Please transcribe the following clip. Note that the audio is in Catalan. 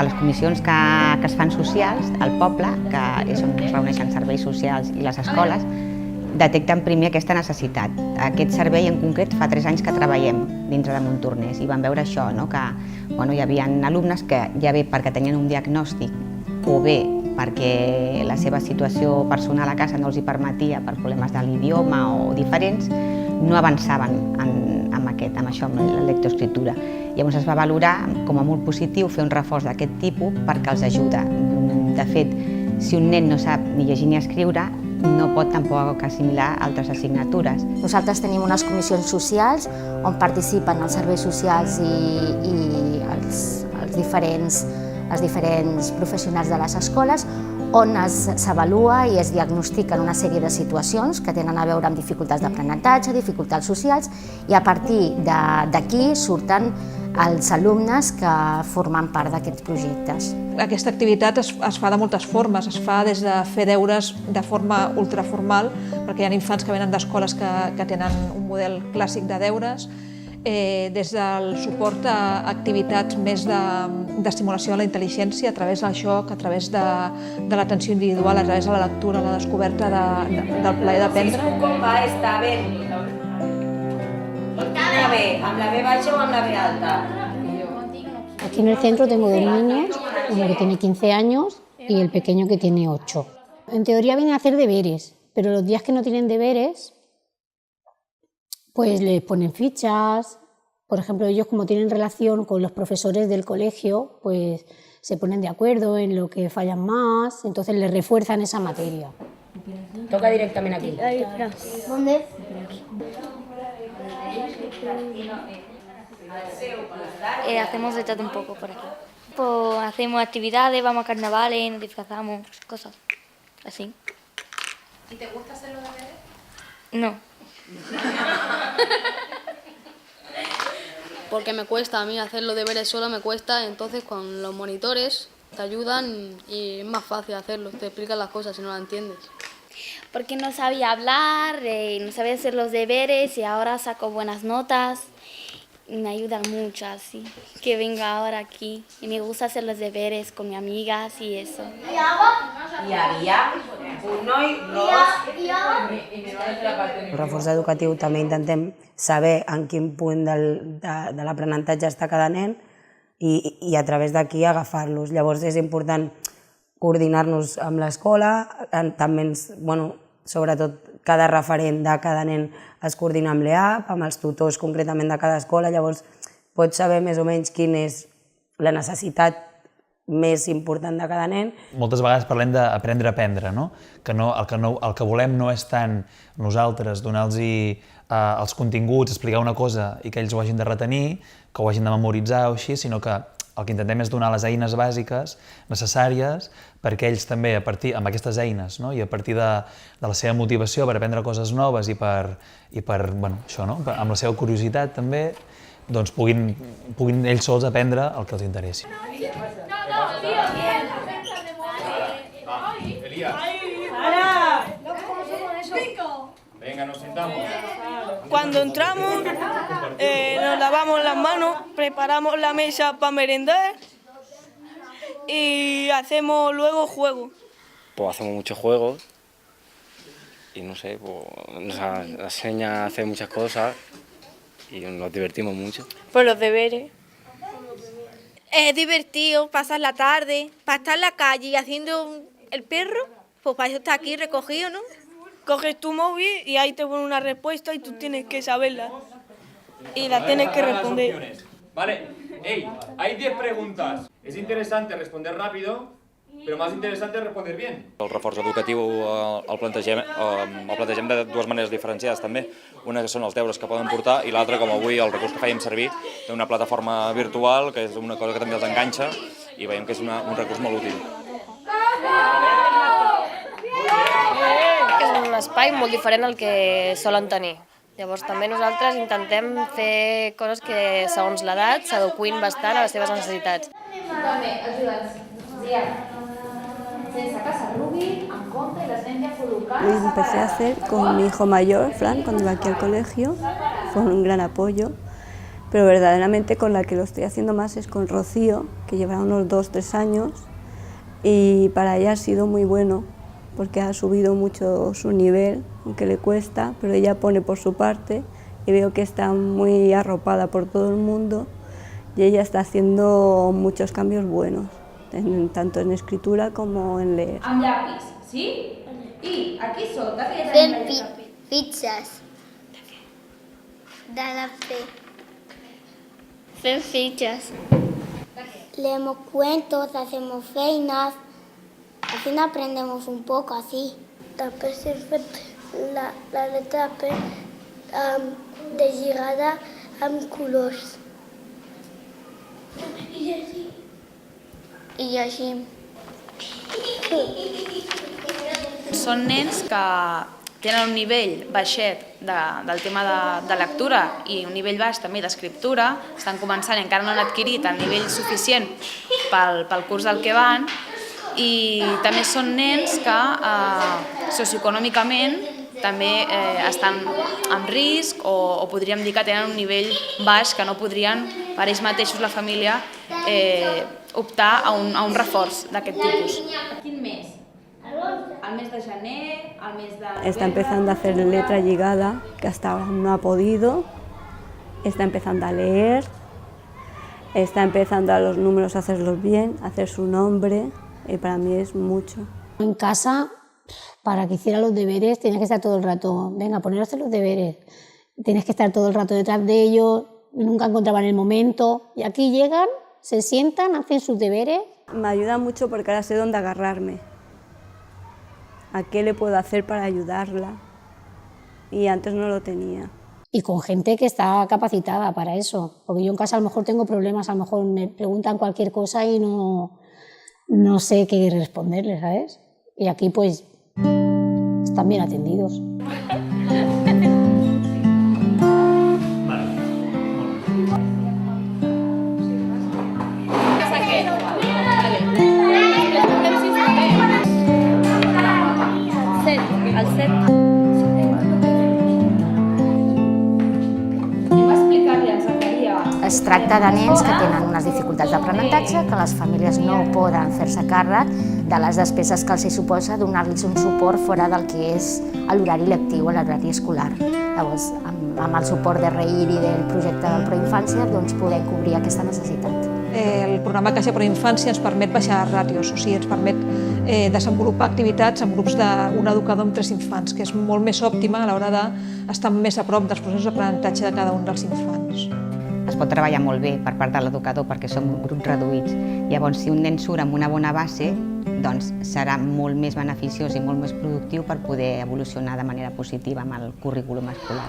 a les comissions que es fan socials al poble, que és on es reuneixen serveis socials i les escoles, detecten primer aquesta necessitat. Aquest servei en concret fa 3 anys que treballem dintre de Montornès i vam veure això, que hi havia alumnes que ja bé perquè tenien un diagnòstic o bé perquè la seva situació personal a casa no els hi permetia per problemes de l'idioma o diferents, no avançaven amb això, amb la lectoescriptura. Llavors es va valorar com a molt positiu fer un reforç d'aquest tipus perquè els ajuda. De fet, si un nen no sap ni llegir ni escriure, no pot tampoc assimilar altres assignatures. Nosaltres tenim unes comissions socials on participen els serveis socials i els diferents professionals de les escoles, on s'avalua i es diagnostiquen una sèrie de situacions que tenen a veure amb dificultats d'aprenentatge, dificultats socials, i a partir d'aquí surten els alumnes que formen part d'aquests projectes. Aquesta activitat es fa de moltes formes, es fa des de fer deures de forma ultraformal, perquè hi ha infants que venen d'escoles que tenen un model clàssic de deures, des del suport a activitats més d'estimulació de la intel·ligència a través del joc, a través de l'atenció individual, a través de la lectura, la descoberta del plaer d'aprendre. Com va? Està bé. Quina B? ¿Amb la B baixa o amb la B alta? Aquí en el centro tengo 2 niños, uno que tiene 15 años y el pequeño que tiene 8. En teoría vienen a hacer deberes, pero los días que no tienen deberes, pues les ponen fichas. Por ejemplo, ellos como tienen relación con los profesores del colegio, pues se ponen de acuerdo en lo que fallan más, entonces les refuerzan esa materia. Toca directamente aquí. ¿Dónde? Hacemos de todo un poco por aquí. Pues hacemos actividades, vamos a carnavales, nos disfrazamos, cosas así. ¿Y te gusta hacer los deberes? No. Porque me cuesta, a mí hacer los deberes sola me cuesta, entonces con los monitores te ayudan y es más fácil hacerlo, te explican las cosas si no las entiendes. Porque no sabía hablar, no sabía hacer los deberes y ahora saco buenas notas. Me ayuda mucho así, que venga ahora aquí. Y me gusta hacer los deberes con mis amigas y eso. Hi havia un noi ros. El reforç educatiu també intentem saber en quin punt de l'aprenentatge està cada nen i a través d'aquí agafar-los. Llavors és important coordinar-nos amb l'escola, també sobretot cada referent de cada nen es coordina amb l'EAP, amb els tutors concretament de cada escola, llavors pots saber més o menys quina és la necessitat més important de cada nen. Moltes vegades parlem d'aprendre a aprendre, no? El que volem no és tant nosaltres donar-los els continguts, explicar una cosa i que ells ho hagin de retenir, que ho hagin de memoritzar o així, sinó que el que intentem és donar les eines bàsiques necessàries perquè ells també, amb aquestes eines i a partir de la seva motivació per aprendre coses noves i per això, amb la seva curiositat també, doncs puguin ells sols aprendre el que els interessi. Elías. Venga, nos sentamos. Cuando entramos, nos lavamos las manos, preparamos la mesa para merendar y hacemos luego juegos. Pues hacemos muchos juegos y no sé, nos enseña a hacer muchas cosas y nos divertimos mucho. Pues los deberes. Es divertido pasar la tarde, para estar en la calle y haciendo el perro, pues para eso está aquí recogido, ¿no? Coges tu móvil y ahí te pone una respuesta y tú tienes que saberla y la tienes que responder. Vale, hay 10 preguntas. Es interesante responder rápido, però més interessant és respondre bien. El reforç educatiu el plantegem de 2 maneres diferenciades també. Una que són els deures que poden portar i l'altra, com avui, el recurs que fèiem servir d'una plataforma virtual, que és una cosa que també els enganxa i veiem que és un recurs molt útil. És un espai molt diferent al que solen tenir. Llavors també nosaltres intentem fer coses que segons l'edat s'adeqüin bastant a les seves necessitats. També, ajuda'ns. Sense que s'arrugui, en compte i les anem ja col·locant. Lo empecé a hacer con mi hijo mayor, Fran, cuando iba aquí al colegio. Fue un gran apoyo. pero verdaderamente con la que lo estoy haciendo más es con Rocío, que llevará unos 2-3 años, y para ella ha sido muy bueno, porque ha subido mucho su nivel, aunque le cuesta, pero ella pone por su parte, y veo que está muy arropada por todo el mundo, y ella está haciendo muchos cambios buenos, tanto en escritura como en leer. Amb llapis, sí? I aquí sota que ja Fem tenim el pizzas. De la fe. Fem fichas. Leemos cuentos, hacemos feinas. Así aprendemos un poco, así. Després fem la letra P de lligada amb colors. I llegim. Són nens que tenen un nivell baixet del tema de lectura i un nivell baix també d'escriptura, estan començant i encara no han adquirit el nivell suficient pel curs del que van, i també són nens que socioeconòmicament també estan en risc o podríem dir que tenen un nivell baix que no podrien per ells mateixos, la família, optar a un reforç d'aquest tipus. Quin mes? Al mes de gener, al mes de... Está empezando a hacer letra lligada, que hasta ahora no ha podido. Está empezando a leer. Está empezando a los números a hacerlos bien, a hacer su nombre. Y para mí es mucho. En casa, para que hiciera los deberes, tienes que estar todo el rato, venga, poner a hacer los deberes. Tienes que estar todo el rato detrás de ellos, nunca encontraban el momento. Y aquí llegan, se sientan, hacen sus deberes. Me ayuda mucho porque ahora sé dónde agarrarme. ¿A qué le puedo hacer para ayudarla? Y antes no lo tenía. Y con gente que está capacitada para eso. Porque yo en casa a lo mejor tengo problemas, a lo mejor me preguntan cualquier cosa y no sé qué responderles, ¿sabes? Y aquí pues están bien atendidos. Es tracta de nens que tenen unes dificultats d'aprenentatge, que les famílies no poden fer-se càrrec de les despeses que els suposa donar-los un suport fora del que és l'horari lectiu, l'horari escolar. Llavors, amb el suport de REIR i del projecte del Proinfància, doncs poder cobrir aquesta necessitat. El programa Caixa Proinfància ens permet baixar ràtios, o sigui, ens permet desenvolupar activitats amb grups d'un educador amb 3 infants, que és molt més òptima a l'hora d'estar més a prop dels processos d'aprenentatge de cada un dels infants. Es pot treballar molt bé per part de l'educador perquè són grups reduïts. Llavors, si un nen surt amb una bona base, doncs serà molt més beneficiós i molt més productiu per poder evolucionar de manera positiva amb el currículum escolar.